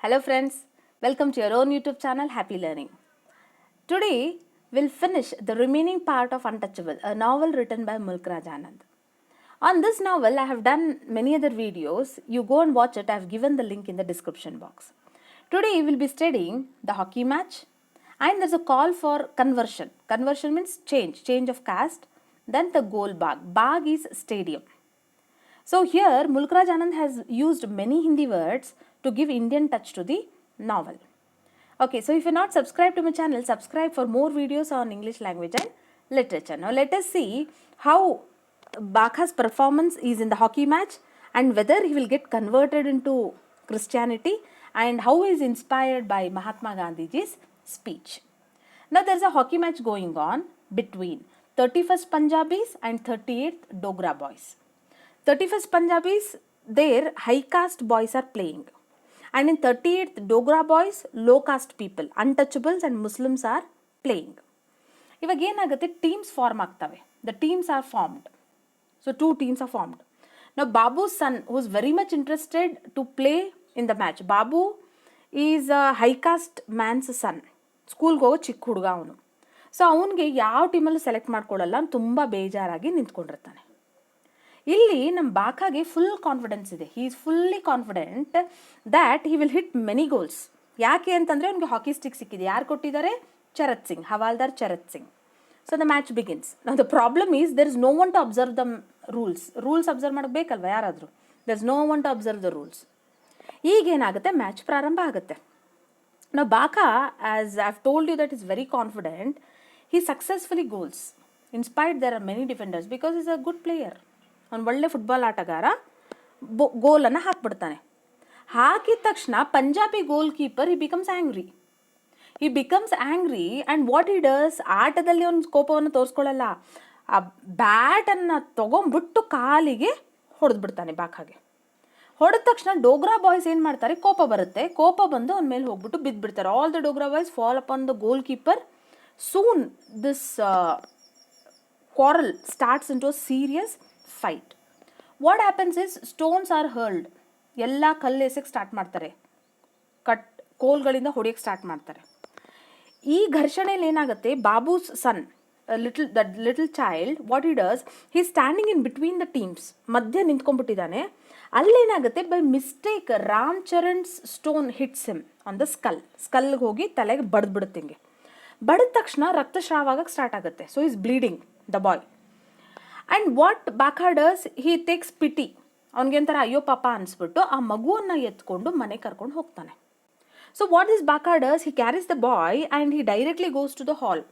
Hello friends, welcome to your own YouTube channel Happy Learning. Today we'll finish the remaining part of Untouchable, a novel written by Mulk Raj Anand. On this novel I have done many other videos. You go and watch it. I have given the link in the description box. Today we'll be studying the hockey match, and there's a call for conversion. Conversion means change of caste. Then the goal bag. Bag is stadium. So here Mulk Raj Anand has used many Hindi words to give Indian touch to the novel. Okay, so if you're not subscribed to my channel, subscribe for more videos on English language and literature. Now let us see how Bakha's performance is in the hockey match and whether he will get converted into Christianity and how he is inspired by Mahatma Gandhiji's speech. Now there is a hockey match going on between 31st Punjabis and 38th Dogra boys. 31st Punjabis, their high caste boys are playing. And in 38th Dogra boys, low caste people, untouchables and Muslims are playing. ಇವಾಗ ಏನಾಗುತ್ತೆ, teams form ಆಗ್ತವೆ. The teams R formed. So 2 teams are formed. Now Babu's son was very much interested to play in the match. Babu is a high caste man's son. ಸ್ಕೂಲ್ಗೆ ಹೋಗೋ ಚಿಕ್ಕ ಹುಡುಗ ಅವನು. So ಅವನಿಗೆ ಯಾವ ಟೀಮಲ್ಲೂ ಸೆಲೆಕ್ಟ್ ಮಾಡ್ಕೊಳ್ಳಲ್ಲ, ತುಂಬ ಬೇಜಾರಾಗಿ ನಿಂತ್ಕೊಂಡಿರ್ತಾನೆ. ಇಲ್ಲಿ ನಮ್ಮ ಬಾಕಾಗೆ ಫುಲ್ ಕಾನ್ಫಿಡೆನ್ಸ್ ಇದೆ. He is fully confident that he will hit many goals. ಯಾಕೆ ಅಂತಂದರೆ ಅವನಿಗೆ ಹಾಕಿ ಸ್ಟಿಕ್ ಸಿಕ್ಕಿದೆ. ಯಾರು ಕೊಟ್ಟಿದ್ದಾರೆ? Charat Singh, Havildar Charat Singh. So the match begins. ನಾವು the problem is there is no one to observe the rules observe ಮಾಡಬೇಕಲ್ವ ಯಾರಾದರೂ. There is no one to observe the rules. ಈಗೇನಾಗುತ್ತೆ, ಮ್ಯಾಚ್ ಪ್ರಾರಂಭ ಆಗುತ್ತೆ. ನಾವು Bakha, as I have told you that is very confident, he successfully goals inspired there are many defenders because is a good player. ಅವ್ನು ಒಳ್ಳೆ football ಆಟಗಾರ. ಗೋಲನ್ನು ಹಾಕ್ಬಿಡ್ತಾನೆ. ಹಾಕಿದ ತಕ್ಷಣ Punjabi goalkeeper he becomes angry and what he does, ಆಟದಲ್ಲಿ ಅವ್ನ ಕೋಪವನ್ನು ತೋರಿಸ್ಕೊಳ್ಳಲ್ಲ. ಆ ಬ್ಯಾಟನ್ನು ತೊಗೊಂಡ್ಬಿಟ್ಟು ಕಾಲಿಗೆ ಹೊಡೆದ್ಬಿಡ್ತಾನೆ ಬಾಕಾಗೆ. ಹೊಡೆದ ತಕ್ಷಣ ಡೋಗ್ರಾ ಬಾಯ್ಸ್ ಏನು ಮಾಡ್ತಾರೆ, ಕೋಪ ಬರುತ್ತೆ. ಕೋಪ ಬಂದು ಅವನ ಮೇಲೆ ಹೋಗ್ಬಿಟ್ಟು ಬಿದ್ದುಬಿಡ್ತಾರೆ. All the Dogra boys fall upon the goal keeper. Soon this quarrel starts into a serious fight. What happens is stones are hurled. ಎಲ್ಲ ಕಲ್ಲು ಎಸೆಕ್ಕೆ ಸ್ಟಾರ್ಟ್ ಮಾಡ್ತಾರೆ, ಕೋಲ್ಗಳಿಂದ ಹೊಡೆಯಕ್ಕೆ ಸ್ಟಾರ್ಟ್ ಮಾಡ್ತಾರೆ. ಈ ಘರ್ಷಣೆಯಲ್ಲಿ ಏನಾಗುತ್ತೆ, Babu's son, little child, what he does, he standing in between the teams, ಮಧ್ಯೆ ನಿಂತ್ಕೊಂಡ್ಬಿಟ್ಟಿದ್ದಾನೆ. ಅಲ್ಲೇನಾಗುತ್ತೆ, by mistake Ram Charan's stone hits him on the ಸ್ಕಲ್ಗೆ ಹೋಗಿ ತಲೆಗೆ ಬಡ್ದ್ಬಿಡುತ್ತೆ. ಹಿಂಗೆ ಬಡಿದ ತಕ್ಷಣ ರಕ್ತಸ್ರಾವ ಆಗಕ್ಕೆ ಸ್ಟಾರ್ಟ್ ಆಗುತ್ತೆ. So is bleeding the boy. And what Bakha does, he takes pity. ಅವ್ನಿಗೆ ಒಂಥರ ಅಯ್ಯೋ ಪಾಪ ಅನಿಸ್ಬಿಟ್ಟು ಆ ಮಗುವನ್ನು ಎತ್ಕೊಂಡು ಮನೆಗೆ ಕರ್ಕೊಂಡು ಹೋಗ್ತಾನೆ. So what this Bakha does, he carries the boy and he directly goes to the hall.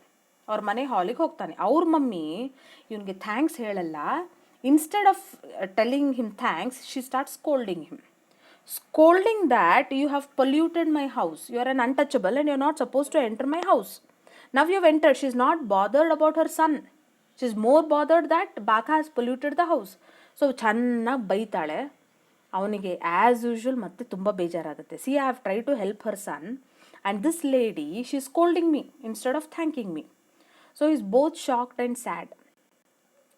ಅವ್ರ ಮನೆ ಹಾಲಿಗೆ ಹೋಗ್ತಾನೆ. ಅವ್ರ ಮಮ್ಮಿ ಇವನಿಗೆ ಥ್ಯಾಂಕ್ಸ್ ಹೇಳಲ್ಲ. Instead of telling him thanks, she start scolding that you have polluted my house, you are un untouchable and you are not suppose to enter my house. Now you have entered. She is not bothered about her son. She is more bothered that Baka has polluted the house. So ಚೆನ್ನಾಗಿ ಬೈತಾಳೆ. ಅವನಿಗೆ as usual ಮತ್ತೆ ತುಂಬ ಬೇಜಾರಾಗುತ್ತೆ. See I have try to help her son and this lady she is scolding me instead of thanking me. So is both shocked and sad.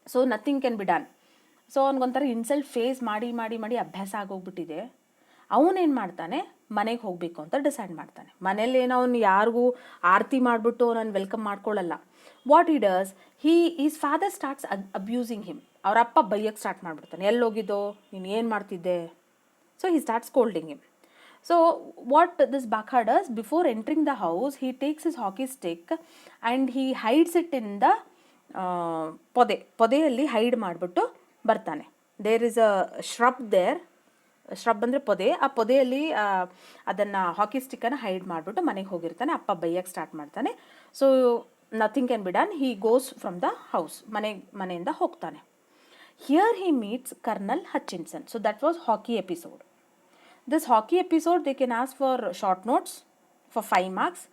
So nothing can be done. So ಅವ್ನಿಗೊಂಥರ insult face ಮಾಡಿ ಮಾಡಿ ಮಾಡಿ ಅಭ್ಯಾಸ ಆಗೋಗ್ಬಿಟ್ಟಿದೆ. ಅವನೇನು ಮಾಡ್ತಾನೆ, ಮನೆಗೆ ಹೋಗಬೇಕು ಅಂತ ಡಿಸೈಡ್ ಮಾಡ್ತಾನೆ. ಮನೇಲಿ ಏನೋ ಅವ್ನು ಯಾರಿಗೂ ಆರತಿ ಮಾಡಿಬಿಟ್ಟು ನಾನು ವೆಲ್ಕಮ್ ಮಾಡ್ಕೊಳ್ಳಲ್ಲ. What he does, is father starts abusing him. ಅವ್ರ ಅಪ್ಪ ಬೈಯಕ್ಕೆ ಸ್ಟಾರ್ಟ್ ಮಾಡಿಬಿಡ್ತಾನೆ. ಎಲ್ಲೋಗಿದ್ದೋ, ನೀನು ಏನು ಮಾಡ್ತಿದ್ದೆ? So he start scolding him. So what this Bakha does, before entering the house, he takes his hockey stick and he hides it in the ಪೊದೆಯಲ್ಲಿ hide ಮಾಡಿಬಿಟ್ಟು ಬರ್ತಾನೆ. ದೇರ್ ಇಸ್ ಅ ಶ್ರಬ್ ಅಂದರೆ ಪೊದೆ. ಆ ಪೊದೆಯಲ್ಲಿ ಅದನ್ನು ಹಾಕಿ ಸ್ಟಿಕ್ಕನ್ನು ಹೈಡ್ ಮಾಡಿಬಿಟ್ಟು ಮನೆಗೆ ಹೋಗಿರ್ತಾನೆ. ಅಪ್ಪ ಬೈಯಕ್ಕೆ ಸ್ಟಾರ್ಟ್ ಮಾಡ್ತಾನೆ. So nothing can be done. He goes from the house, ಮನೆಯಿಂದ ಹೋಗ್ತಾನೆ. Here he meets colonel Hutchinson. So that was hockey episode. This hockey episode they can ask for short notes for 5 marks.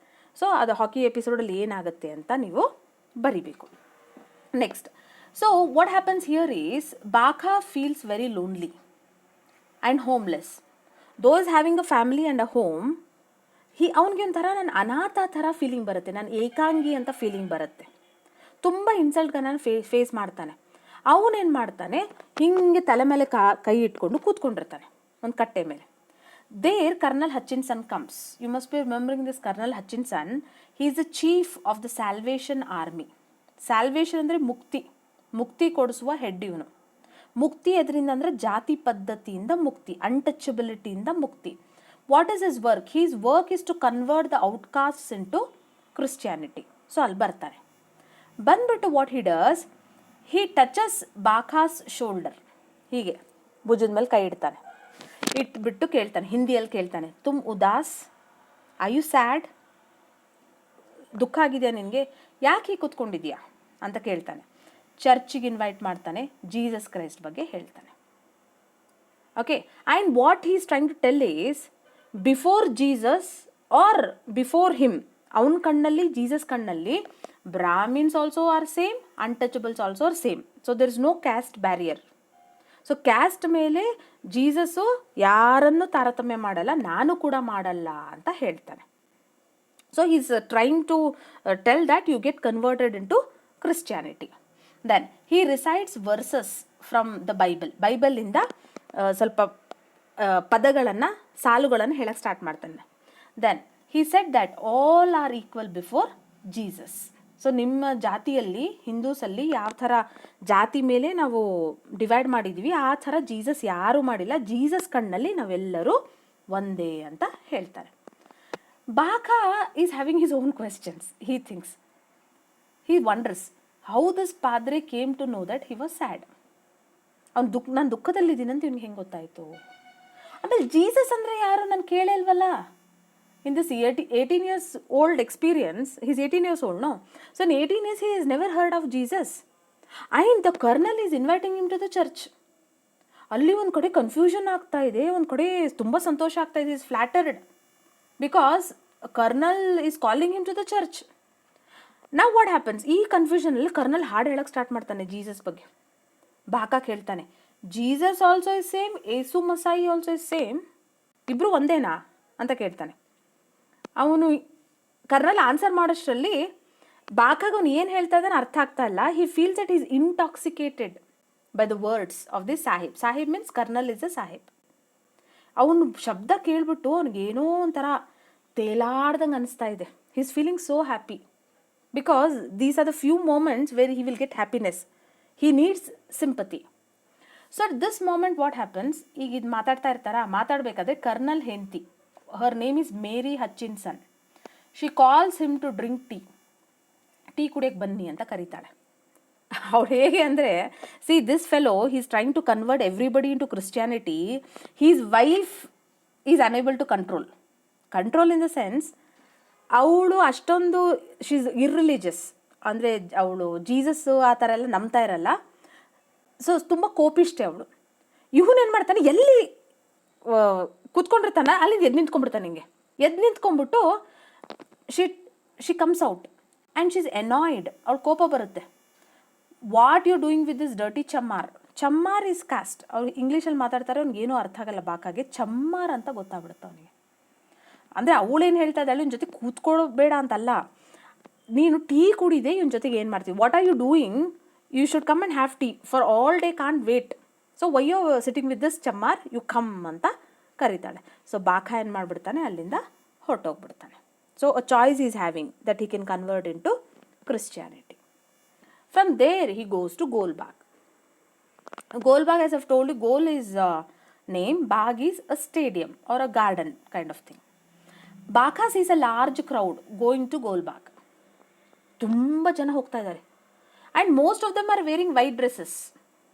So ಅದು hockey ಎಪಿಸೋಡಲ್ಲಿ ಏನಾಗುತ್ತೆ ಅಂತ ನೀವು ಬರಿಬೇಕು. Next, so what happens here is Bakha feels very lonely and homeless. Those having a family and a home, ಅವನಿಗೆ ಒಂಥರ ನಾನು ಅನಾಥ ಥರ ಫೀಲಿಂಗ್ ಬರುತ್ತೆ, ನಾನು ಏಕಾಂಗಿ ಅಂತ ಫೀಲಿಂಗ್ ಬರುತ್ತೆ. ತುಂಬ ಇನ್ಸಲ್ಟ್ಗಳನ್ನು ಫೇಸ್ ಮಾಡ್ತಾನೆ. ಅವನೇನು ಮಾಡ್ತಾನೆ, ಹಿಂಗೆ ತಲೆ ಮೇಲೆ ಕೈ ಇಟ್ಕೊಂಡು ಕೂತ್ಕೊಂಡಿರ್ತಾನೆ ಒಂದು ಕಟ್ಟೆ ಮೇಲೆ. There, Colonel Hutchinson comes. You must be remembering this Colonel Hutchinson. He is the chief of the Salvation Army. Salvation ಅಂದರೆ ಮುಕ್ತಿ, ಮುಕ್ತಿ ಕೊಡಿಸುವ ಹೆಡ್ ಇವನು. ಮುಕ್ತಿ ಎದರಿಂದ ಅಂದರೆ ಜಾತಿ ಪದ್ಧತಿಯಿಂದ ಮುಕ್ತಿ, ಅನ್ಟಚಬಿಲಿಟಿಯಿಂದ ಮುಕ್ತಿ. What is his work? His work is to convert the outcasts in to Christianity. So ಅಲ್ಲಿ ಬರ್ತಾರೆ. ಬಂದ್ಬಿಟ್ಟು what he does, he touches Bakha's shoulder, ಹೀಗೆ ಭುಜದ ಮೇಲೆ ಕೈ ಇಡ್ತಾನೆ. ಇಟ್ಬಿಟ್ಟು ಕೇಳ್ತಾನೆ, ಹಿಂದಿಯಲ್ಲಿ ಕೇಳ್ತಾನೆ, ತುಮ್ ಉದಾಸ್, ಐ ಯು ಸ್ಯಾಡ್, ದುಃಖ ಆಗಿದೆಯಾ ನಿನಗೆ, ಯಾಕೆ ಹೀಗೆ ಕೂತ್ಕೊಂಡಿದ್ಯಾ ಅಂತ ಕೇಳ್ತಾನೆ. ಚರ್ಚಿಗೆ ಇನ್ವೈಟ್ ಮಾಡ್ತಾನೆ, ಜೀಸಸ್ ಕ್ರೈಸ್ಟ್ ಬಗ್ಗೆ ಹೇಳ್ತಾನೆ. Okay, and what he is trying to tell is, before Jesus or before him, ಅವನ ಕಣ್ಣಲ್ಲಿ, ಜೀಸಸ್ ಕಣ್ಣಲ್ಲಿ Brahmins also are same, untouchables also are same. So there is no caste barrier. So caste ಮೇಲೆ Jesus ಯಾರನ್ನು ತಾರತಮ್ಯ ಮಾಡಲ್ಲ, ನಾನು ಕೂಡ ಮಾಡಲ್ಲ ಅಂತ ಹೇಳ್ತಾನೆ. So is trying to tell that you get converted in to Christianity. Then he resides versus from the Bible. ಬೈಬಲಿಂದ ಸ್ವಲ್ಪ ಪದಗಳನ್ನು, ಸಾಲುಗಳನ್ನು ಹೇಳಕ್ಕೆ ಸ್ಟಾರ್ಟ್ ಮಾಡ್ತಾನೆ. Then he said that all are equal before Jesus. So ನಿಮ್ಮ ಜಾತಿಯಲ್ಲಿ, ಹಿಂದೂಸಲ್ಲಿ ಯಾವ ಥರ ಜಾತಿ ಮೇಲೆ ನಾವು ಡಿವೈಡ್ ಮಾಡಿದ್ದೀವಿ, ಆ ಥರ ಜೀಸಸ್ ಯಾರೂ ಮಾಡಿಲ್ಲ, ಜೀಸಸ್ ಕಣ್ಣಲ್ಲಿ ನಾವೆಲ್ಲರೂ ಒಂದೇ ಅಂತ ಹೇಳ್ತಾರೆ. Bakha is having his own questions. He thinks, he wonders how this padre came to know that he was sad. ಅವ್ನು ನಾನು ದುಃಖದಲ್ಲಿದ್ದೀನಿ ಅಂತ ಇವ್ನಿಗೆ ಹೆಂಗೆ ಗೊತ್ತಾಯಿತು? ಆಮೇಲೆ ಜೀಸಸ್ ಅಂದರೆ ಯಾರು ನಾನು ಕೇಳೇ ಇಲ್ವಲ್ಲ. In this 18 years old experience, he's 18 years old, no? So in 18 years, he has never heard of Jesus. And the colonel is inviting him to the church. ಅಲ್ಲಿ ಒಂದು ಕಡೆ ಕನ್ಫ್ಯೂಷನ್ ಆಗ್ತಾ ಇದೆ, ಒಂದು ಕಡೆ ತುಂಬ ಸಂತೋಷ ಆಗ್ತಾ ಇದೆ. Is flattered because colonel is calling him to the church. ನಾವು ವಾಟ್ ಹ್ಯಾಪನ್ಸ್, ಈ ಕನ್ಫ್ಯೂಷನಲ್ಲಿ ಕರ್ನಲ್ ಹಾಡು ಹೇಳಕ್ಕೆ ಸ್ಟಾರ್ಟ್ ಮಾಡ್ತಾನೆ ಜೀಸಸ್ ಬಗ್ಗೆ. ಬಾಕಾ ಕೇಳ್ತಾನೆ, Jesus also is same, Yesu Masih also is same, ಇಬ್ಬರು ಒಂದೇನಾ ಅಂತ ಕೇಳ್ತಾನೆ. ಅವನು ಕರ್ನಲ್ ಆನ್ಸರ್ ಮಾಡೋಷ್ಟರಲ್ಲಿ ಬಾಕಾಗ ಅವನು ಏನು ಹೇಳ್ತಾ ಇದ್ದಾನೆ ಅರ್ಥ ಆಗ್ತಾ ಇಲ್ಲ. He feels that is intoxicated by the words of the Sahib. Sahib means colonel is a Sahib. ಅವನು ಶಬ್ದ ಕೇಳ್ಬಿಟ್ಟು ಅವನಿಗೇನೋ ಒಂಥರ ತೇಲಾಡ್ದಂಗೆ ಅನಿಸ್ತಾ ಇದೆ. He is feeling so happy because these are the few moments where he will get happiness. He needs sympathy. So at this moment what happens, ಈಗ ಇದು ಮಾತಾಡಬೇಕಾದ್ರೆ ಕರ್ನಲ್ ಹೆಂಡತಿ, her name is Mary Hutchinson. She calls him to drink tea. Tea ಕುಡಿಯೋಕ್ಕೆ ಬನ್ನಿ ಅಂತ ಕರೀತಾಳೆ. ಅವ್ರು ಹೇಗೆ ಅಂದರೆ, see this fellow he is trying to convert everybody in to Christianity. His wife is unable to control in the sense, ಅವಳು ಅಷ್ಟೊಂದು she is ಇರ್ರಿಲಿಜಿಯಸ್, ಅಂದರೆ ಅವಳು ಜೀಸಸ್ಸು ಆ ಥರ ಎಲ್ಲ ನಂಬ್ತಾ ಇರಲ್ಲ. ಸೊ ತುಂಬ ಕೋಪಿಷ್ಟೆ ಅವಳು. ಇವನೇನು ಮಾಡ್ತಾನೆ, ಎಲ್ಲಿ ಕೂತ್ಕೊಂಡಿರ್ತಾನೆ ಅಲ್ಲಿ ಎದ್ದು ನಿಂತ್ಕೊಂಡ್ಬಿಡ್ತಾನೆ. ಹಿಂಗೆ ಎದ್ದು ನಿಂತ್ಕೊಂಡ್ಬಿಟ್ಟು she comes out and she is annoyed. ಅವ್ಳು ಕೋಪ ಬರುತ್ತೆ. What you doing with this dirty chamar. Chamar is caste. ಅವ್ರು ಇಂಗ್ಲೀಷಲ್ಲಿ ಮಾತಾಡ್ತಾರೆ, ಅವ್ನಿಗೇನೂ ಅರ್ಥ ಆಗಲ್ಲ ಬಾಕಾಗೆ. ಚಮ್ಮಾರ್ ಅಂತ ಗೊತ್ತಾಗ್ಬಿಡುತ್ತೆ ಅವನಿಗೆ. ಅಂದರೆ ಅವಳೇನು ಹೇಳ್ತಾ ಇದ್ದಾಳೆ, ಇವನ ಜೊತೆ ಕೂತ್ಕೊಳ್ಬೇಡ ಅಂತಲ್ಲ, ನೀನು ಟೀ ಕುಡಿದೆ ಇವನ ಜೊತೆಗೆ ಏನು ಮಾಡ್ತೀವಿ, what are you doing, you should come and have tea for all day, can't wait. So why you sitting with this chamar, you come ಅಂತ ಕರೀತಾಳೆ. ಸೊ ಬಾಕಾ ಏನು ಮಾಡಿಬಿಡ್ತಾನೆ, ಅಲ್ಲಿಂದ ಹೊರಟೋಗ್ಬಿಡ್ತಾನೆ. So a choice is having that he can convert in to Christianity. From there he goes to Golbagh. Golbagh, as I've told you, Gol is a name, Bagh is a stadium or a garden kind of thing. Baka sees a large crowd going to Golbagh. ತುಂಬ ಜನ ಹೋಗ್ತಾ ಇದ್ದಾರೆ. And most of them are wearing white dresses.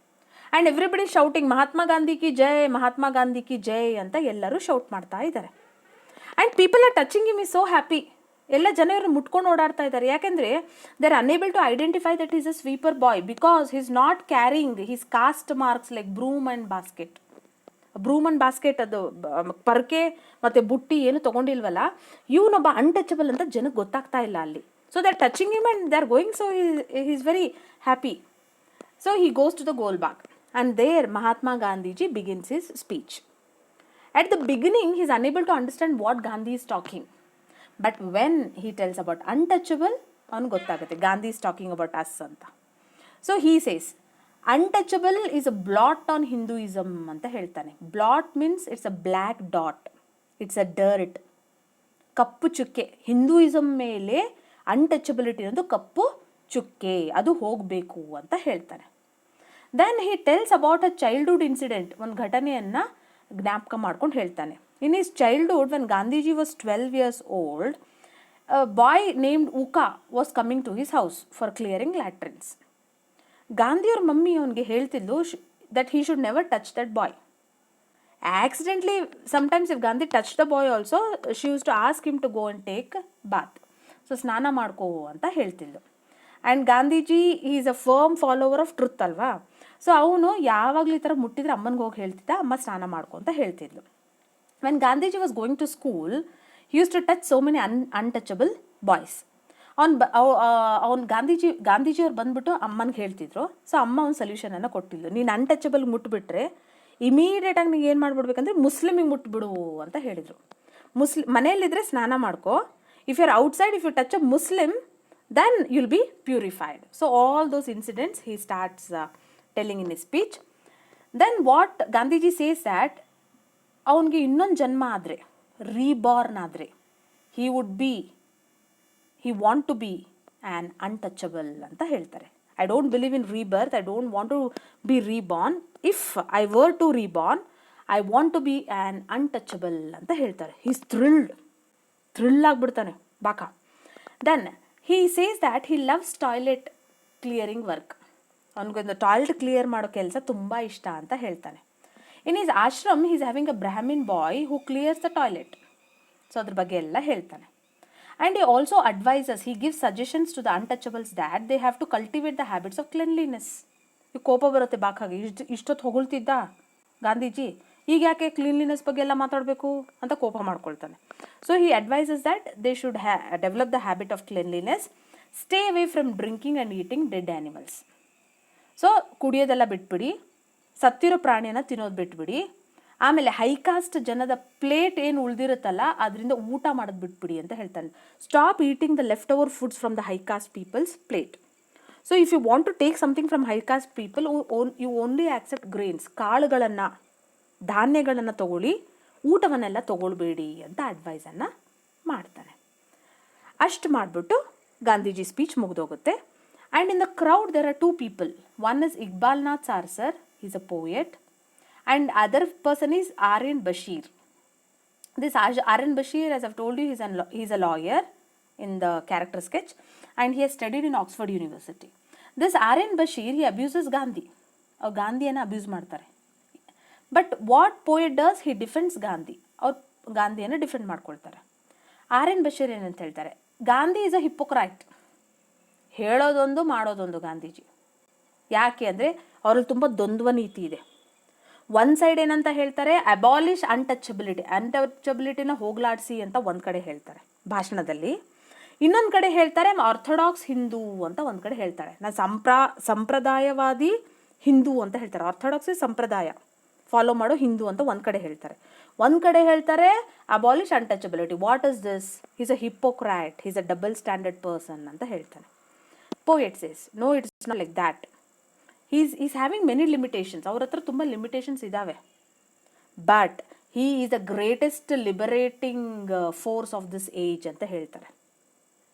And everybody shouting Mahatma Gandhi ಕಿ ಜೈ, ಮಹಾತ್ಮ ಗಾಂಧಿ ಕಿ ಜೈ ಅಂತ ಎಲ್ಲರೂ ಶೌಟ್ ಮಾಡ್ತಾ ಇದ್ದಾರೆ. And people are touching him, is so happy. ಎಲ್ಲ ಜನ ಇವ್ರನ್ನ ಮುಟ್ಕೊಂಡು ಓಡಾಡ್ತಾ ಇದ್ದಾರೆ. ಯಾಕೆಂದರೆ they are unable to identify that is a sweeper boy because he is not carrying his caste marks like broom and basket. Broom and basket, ಅದು ಪರ್ಕೆ ಮತ್ತು ಬುಟ್ಟಿ ಏನು ತೊಗೊಂಡಿಲ್ವಲ್ಲ, ಇವನೊಬ್ಬ ಅನ್ಟಚಬಲ್ ಅಂತ ಜನಕ್ಕೆ ಗೊತ್ತಾಗ್ತಾ ಇಲ್ಲ ಅಲ್ಲಿ. So they are touching him and they are going, so he is very happy. So he goes to the Golbagh. And there Mahatma Gandhiji begins his speech. At the beginning, he is unable to understand what Gandhi is talking. But when he tells about untouchable, avanu gottagutte Gandhi is talking about us anta. So he says, untouchable is a blot on Hinduism anta ಹೇಳ್ತಾನೆ. Blot means it's a black dot. It's a dirt, ಕಪ್ಪು ಚುಕ್ಕೆ. Hinduism ಮೇಲೆ untouchability ಅನ್ನೋದು ಕಪ್ಪು ಚುಕ್ಕೆ, ಅದು ಹೋಗಬೇಕು ಅಂತ ಹೇಳ್ತಾನೆ. Then he tells about a childhood incident, ಒಂದು ಘಟನೆಯನ್ನು ಜ್ಞಾಪಕ ಮಾಡ್ಕೊಂಡು ಹೇಳ್ತಾನೆ. In his childhood when Gandhiji was 12 years old, a boy named Uka was coming to his house for clearing latrines. ಗಾಂಧಿಯವ್ರ ಮಮ್ಮಿ ಅವನಿಗೆ ಹೇಳ್ತಿದ್ಲು that he should never touch that boy. Accidentally, sometimes if Gandhi touched the boy also, she used to ask him to go and take bath. So ಸ್ನಾನ ಮಾಡ್ಕೋ ಅಂತ ಹೇಳ್ತಿದ್ಲು. And Gandhiji is a firm follower of truth ಅಲ್ವಾ, so ಅವನು ಯಾವಾಗಲೂ ಈ ಥರ ಮುಟ್ಟಿದ್ರೆ ಅಮ್ಮನಿಗೆ ಹೋಗಿ ಹೇಳ್ತಿದ್ದ, ಅಮ್ಮ ಸ್ನಾನ ಮಾಡ್ಕೊ ಅಂತ ಹೇಳ್ತಿದ್ಲು. When Gandhiji was going to school, he use to touch so many untouchable boys. ಅವ್ನು ಗಾಂಧೀಜಿಯವ್ರು ಬಂದ್ಬಿಟ್ಟು ಅಮ್ಮನಿಗೆ ಹೇಳ್ತಿದ್ರು. ಸೊ ಅಮ್ಮ ಒಂದು ಸೊಲ್ಯೂಷನನ್ನು ಕೊಟ್ಟಿದ್ಲು, ನೀನು ಅನ್ಟಚಬಲ್ ಮುಟ್ಬಿಟ್ರೆ ಇಮಿಡಿಯೇಟಾಗಿ ನೀವು ಏನು ಮಾಡಿಬಿಡ್ಬೇಕಂದ್ರೆ ಮುಸ್ಲಿಮಿಗೆ ಮುಟ್ಬಿಡು ಅಂತ ಹೇಳಿದರು. ಮನೆಯಲ್ಲಿದ್ದರೆ ಸ್ನಾನ ಮಾಡ್ಕೋ, if you are outside, if you touch a Muslim, then you'll be purified. So all those incidents he starts telling in his speech. Then what Gandhiji says that ಅವನಿಗೆ ಇನ್ನೊಂದು ಜನ್ಮ ಆದರೆ, ರೀಬಾರ್ನ್ ಆದರೆ, he want to be an untouchable ಅಂತ ಹೇಳ್ತಾರೆ. I don't believe in rebirth, I don't want to be reborn. If I were to reborn, I want to be an untouchable ಅಂತ ಹೇಳ್ತಾರೆ. He's thrill ಆಗಿಬಿಡ್ತಾನೆ ಬಾಕ. Then he says that he loves toilet clearing work. ಅವನಿಗೊಂದು toilet clear ಮಾಡೋ ಕೆಲಸ ತುಂಬ ಇಷ್ಟ ಅಂತ ಹೇಳ್ತಾನೆ. In his ashram his having a Brahmin boy who clears the toilet. So ಅದ್ರ ಬಗ್ಗೆ ಎಲ್ಲ ಹೇಳ್ತಾನೆ. And he also advises, he gives suggestions to the untouchables that they have to cultivate the habits of cleanliness. ಈ ಕೋಪ ಬರುತ್ತೆ ಬಾಕಾಗಿ, ಇಷ್ಟೊತ್ತು ಹೊಗಳ್ತಿದ್ದ ಗಾಂಧೀಜಿ, ಈಗ ಯಾಕೆ ಕ್ಲೀನ್ಲಿನೆಸ್ ಬಗ್ಗೆ ಎಲ್ಲ ಮಾತಾಡಬೇಕು ಅಂತ ಕೋಪ ಮಾಡ್ಕೊಳ್ತಾನೆ. So he advises that they should develop the habit of cleanliness, stay away from drinking and eating dead animals. So ಕುಡಿಯೋದೆಲ್ಲ ಬಿಟ್ಬಿಡಿ, ಸತ್ತಿರೋ ಪ್ರಾಣಿಯನ್ನು ತಿನ್ನೋದು ಬಿಟ್ಬಿಡಿ, ಆಮೇಲೆ ಹೈಕಾಸ್ಟ್ ಜನದ ಪ್ಲೇಟ್ ಏನು ಉಳಿದಿರುತ್ತಲ್ಲ ಅದರಿಂದ ಊಟ ಮಾಡೋದು ಬಿಟ್ಬಿಡಿ ಅಂತ ಹೇಳ್ತಾನೆ. Stop eating the left over foods from the high caste people's plate. So if you want to take something from high caste people, you only accept grains, ಕಾಳುಗಳನ್ನು, ಧಾನ್ಯಗಳನ್ನು ತಗೊಳ್ಳಿ, ಊಟವನ್ನೆಲ್ಲ ತಗೊಳ್ಬೇಡಿ ಅಂತ ಅಡ್ವೈಸನ್ನು ಮಾಡ್ತಾನೆ. ಅಷ್ಟು ಮಾಡಿಬಿಟ್ಟು ಗಾಂಧೀಜಿ ಸ್ಪೀಚ್ ಮುಗಿದೋಗುತ್ತೆ. And in the crowd there are 2 people. One is Iqbalnath Sarshar, is a poet, and other person is Aryan Bashir. This Aryan Bashir, as I've told you, he's a lawyer in the character sketch, and he has studied in Oxford University. This Aryan Bashir, he abuses Gandhi. ಅವ್ರು ಗಾಂಧಿಯನ್ನು abuse ಮಾಡ್ತಾರೆ. But what poet does, he defends Gandhi. ಅವ್ರು ಗಾಂಧಿಯನ್ನು defend ಮಾಡ್ಕೊಳ್ತಾರೆ. ಆರ್ಯನ್ ಬಶೀರ್ ಏನಂತ ಹೇಳ್ತಾರೆ, Gandhi is a hypocrite, ಹೇಳೋದೊಂದು ಮಾಡೋದೊಂದು Gandhiji. ಯಾಕೆ ಅಂದರೆ ಅವರಲ್ಲಿ ತುಂಬ ದ್ವಂದ್ವ ನೀತಿ ಇದೆ. ಒಂದು ಸೈಡ್ ಏನಂತ ಹೇಳ್ತಾರೆ, ಅಬಾಲಿಷ್ ಅನ್ಟಚಬಿಲಿಟಿನ ಹೋಗ್ಲಾಡಿಸಿ ಅಂತ ಒಂದು ಕಡೆ ಹೇಳ್ತಾರೆ ಭಾಷಣದಲ್ಲಿ. ಇನ್ನೊಂದು ಕಡೆ ಹೇಳ್ತಾರೆ ಆರ್ಥೋಡಾಕ್ಸ್ ಹಿಂದೂ ಅಂತ ಒಂದು ಕಡೆ ಹೇಳ್ತಾರೆ. ಸಂಪ್ರದಾಯವಾದಿ ಹಿಂದೂ ಅಂತ ಹೇಳ್ತಾರೆ. ಆರ್ಥೋಡಾಕ್ಸ್ ಸಂಪ್ರದಾಯ ಫಾಲೋ ಮಾಡೋ ಹಿಂದೂ ಅಂತ ಒಂದು ಕಡೆ ಹೇಳ್ತಾರೆ. ಒಂದು ಕಡೆ ಹೇಳ್ತಾರೆ abolish untouchability. What is this? Is a hypocrite, is a double standard person ಅಂತ ಹೇಳ್ತಾನೆ. Poet says no, it's not like that. Is having many limitations. ಅವ್ರ ಹತ್ರ ತುಂಬ ಲಿಮಿಟೇಷನ್ಸ್ ಇದ್ದಾವೆ, but he is the greatest liberating force of this age ಅಂತ ಹೇಳ್ತಾರೆ.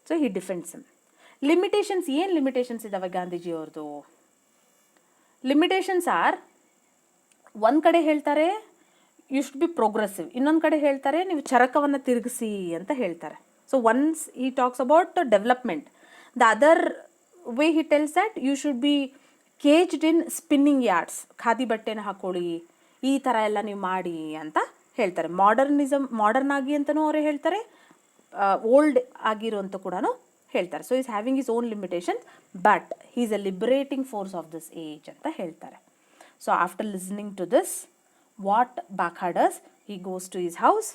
So he defends him. Limitations, ಏನು limitations ಇದ್ದಾವೆ ಗಾಂಧೀಜಿಯವ್ರದ್ದು? ಲಿಮಿಟೇಷನ್ಸ್ ಆರ್, ಒಂದು ಕಡೆ ಹೇಳ್ತಾರೆ ಯು ಶುಡ್ ಬಿ ಪ್ರೋಗ್ರೆಸಿವ್, ಇನ್ನೊಂದು ಕಡೆ ಹೇಳ್ತಾರೆ ನೀವು ಚರಕವನ್ನು ತಿರುಗಿಸಿ ಅಂತ ಹೇಳ್ತಾರೆ. So once he talks about development, the other way he tells that you should be caged in spinning yards, khadi ಬಟ್ಟೆನ ಹಾಕೊಳ್ಳಿ, ಈ ಥರ ಎಲ್ಲ ನೀವು ಮಾಡಿ ಅಂತ ಹೇಳ್ತಾರೆ. ಮಾಡರ್ನ್ ಆಗಿ ಅಂತಲೂ ಅವರೇ ಹೇಳ್ತಾರೆ, ಓಲ್ಡ್ ಆಗಿರೋ ಅಂತ ಕೂಡ ಹೇಳ್ತಾರೆ. So is having is own limitation, but he is a liberating force of this age ಅಂತ ಹೇಳ್ತಾರೆ. So after listening to this, what Bakha does, he goes to his house,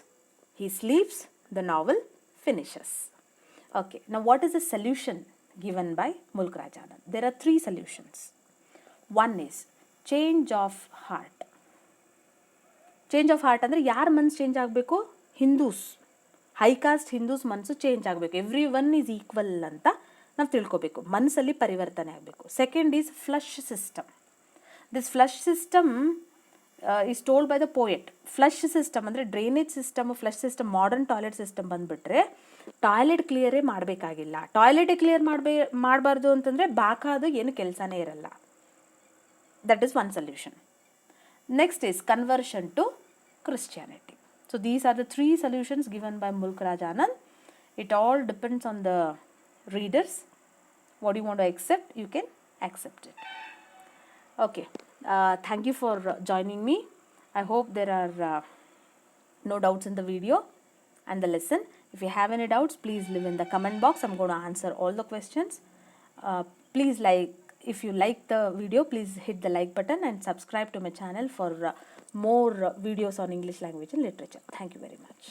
he sleeps, the novel finishes. Okay, now what is the solution given by Mulk Raj Anand? There are 3 solutions. One is change of heart. Change of heart ಅಂದರೆ ಯಾರ ಮನಸ್ಸು change ಆಗಬೇಕು? ಹಿಂದೂಸ್, ಹೈಕಾಸ್ಟ್ ಹಿಂದೂಸ್ ಮನಸ್ಸು change ಆಗಬೇಕು. Every one is equal ಅಂತ ನಾವು ತಿಳ್ಕೊಬೇಕು, ಮನಸ್ಸಲ್ಲಿ ಪರಿವರ್ತನೆ ಆಗಬೇಕು. Second is flush system. This flush system is told by the poet. Flush system ಅಂದರೆ drainage system, flush system, modern toilet system ಬಂದುಬಿಟ್ರೆ ಟಾಯ್ಲೆಟ್ ಕ್ಲಿಯರೇ ಮಾಡಬೇಕಾಗಿಲ್ಲ. ಟಾಯ್ಲೆಟೇ ಕ್ಲಿಯರ್ ಮಾಡಬಾರ್ದು ಅಂತಂದರೆ ಬಾಕಾದು ಏನು ಕೆಲಸನೇ ಇರಲ್ಲ. That is one solution. Next is conversion to Christianity. So these are the 3 solutions given by Mulk Raj Anand. It all depends on the readers. What you want to accept, you can accept it. Okay. Thank you for joining me. I hope there are no doubts in the video and the lesson. If you have any doubts, please leave in the comment box. I'm going to answer all the questions. Please if you like the video, please hit the like button and subscribe to my channel for more videos on English language and literature. Thank you very much.